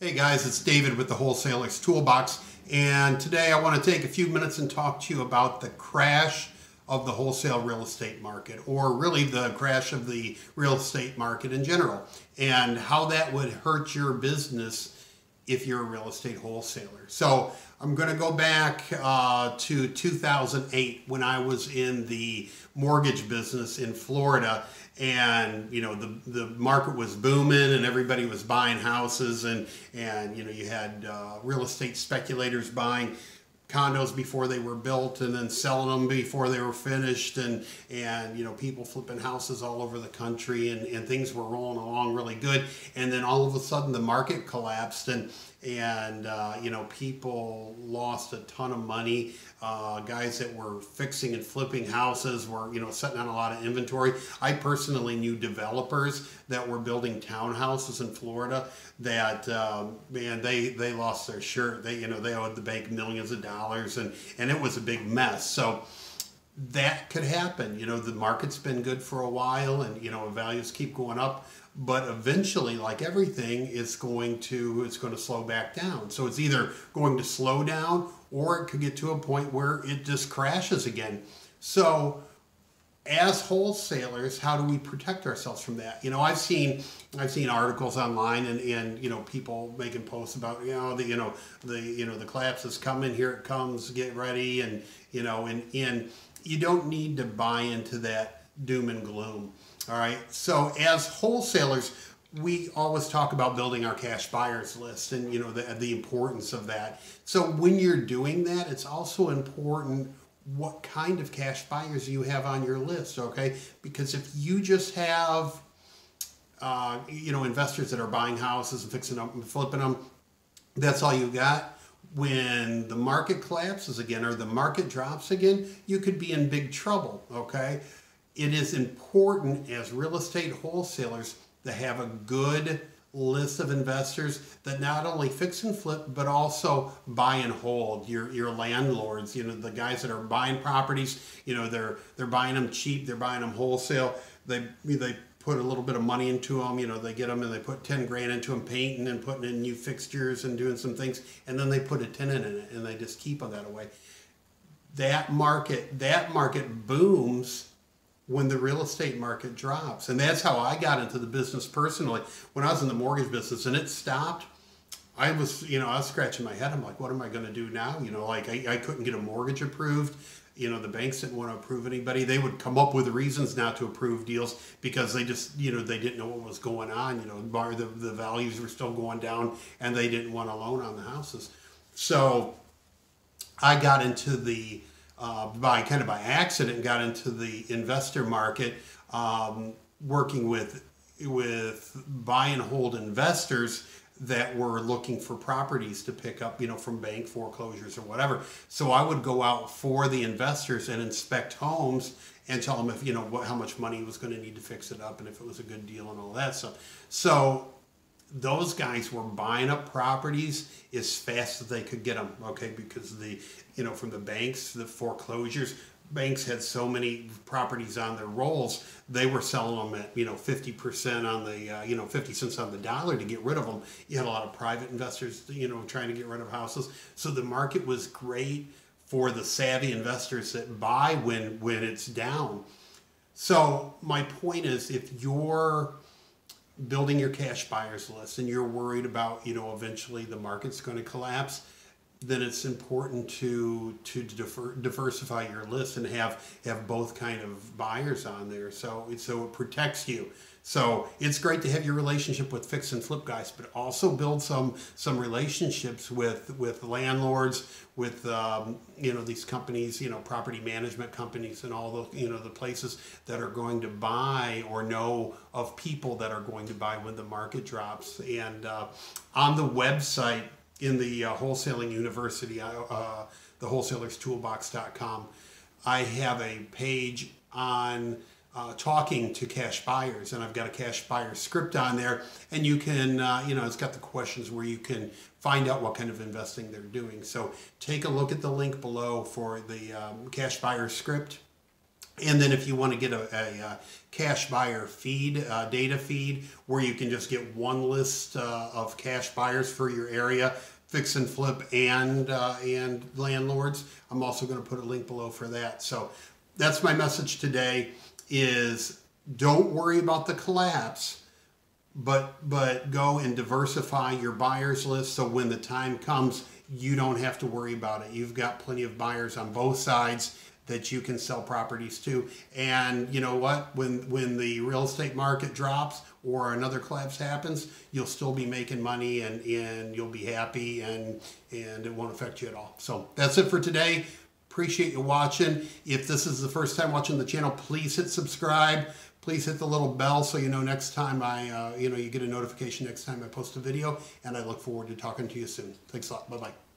Hey guys, it's David with the Wholesalers Toolbox, and today I want to take a few minutes and talk to you about the crash of the wholesale real estate market, or really the crash of the real estate market in general, and how that would hurt your business if you're a real estate wholesaler. So I'm going to go back to 2008 when I was in the mortgage business in Florida, and the market was booming and everybody was buying houses, and you had real estate speculators buying condos before they were built and then selling them before they were finished, and people flipping houses all over the country, and things were rolling along really good. And then all of a sudden the market collapsed, and people lost a ton of money. Guys that were fixing and flipping houses were sitting on a lot of inventory. I personally knew developers that were building townhouses in Florida that man, they lost their shirt. They owed the bank millions of dollars, and it was a big mess. So that could happen. The market's been good for a while, and values keep going up, but eventually, like everything, it's going to slow back down. So it's either going to slow down, or it could get to a point where it just crashes again. So as wholesalers, how do we protect ourselves from that? I've seen articles online, and people making posts about the collapse is coming, here it comes, get ready, and you don't need to buy into that doom and gloom. All right. So as wholesalers, we always talk about building our cash buyers list, and the importance of that. So when you're doing that, it's also important what kind of cash buyers you have on your list. Okay, because if you just have investors that are buying houses and fixing them and flipping them, that's all you got. When the market collapses again, or the market drops again, you could be in big trouble. Okay. It is important as real estate wholesalers to have a good list of investors that not only fix and flip, but also buy and hold. Your landlords, the guys that are buying properties, they're buying them cheap, they're buying them wholesale. They put a little bit of money into them, they get them and they put 10 grand into them, painting and putting in new fixtures and doing some things, and then they put a tenant in it and they just keep them that away. That market booms when the real estate market drops. And that's how I got into the business personally. When I was in the mortgage business and it stopped, I was scratching my head. I'm like, what am I going to do now? I couldn't get a mortgage approved. The banks didn't want to approve anybody. They would come up with reasons not to approve deals because they just, they didn't know what was going on. The values were still going down, and they didn't want a loan on the houses. So I got into the by accident, got into the investor market, working with buy and hold investors that were looking for properties to pick up, from bank foreclosures or whatever. So I would go out for the investors and inspect homes and tell them if how much money was going to need to fix it up, and if it was a good deal and all that stuff. So those guys were buying up properties as fast as they could get them, okay, because from the banks, the foreclosures, banks had so many properties on their rolls, they were selling them at 50% on the 50 cents on the dollar to get rid of them. You had a lot of private investors trying to get rid of houses, so the market was great for the savvy investors that buy when it's down. So my point is, if you're building your cash buyers list and you're worried about eventually the market's going to collapse, then it's important to diversify your list and have both kind of buyers on there, so it protects you. So it's great to have your relationship with fix and flip guys, but also build some relationships with landlords, with these companies, property management companies, and all the places that are going to buy, or know of people that are going to buy when the market drops. And on the website, in the Wholesaling University, the wholesalerstoolbox.com, I have a page on talking to cash buyers, and I've got a cash buyer script on there, and you can, it's got the questions where you can find out what kind of investing they're doing. So take a look at the link below for the cash buyer script, And then if you want to get a cash buyer feed, data feed, where you can just get one list of cash buyers for your area, fix and flip and landlords, I'm also going to put a link below for that. So that's my message today is don't worry about the collapse, but go and diversify your buyers list so when the time comes, you don't have to worry about it. You've got plenty of buyers on both sides that you can sell properties to. And you know what? When the real estate market drops or another collapse happens, you'll still be making money and you'll be happy and it won't affect you at all. So that's it for today. Appreciate you watching. If this is the first time watching the channel, please hit subscribe. Please hit the little bell so you know next time you get a notification next time I post a video. And I look forward to talking to you soon. Thanks a lot. Bye-bye.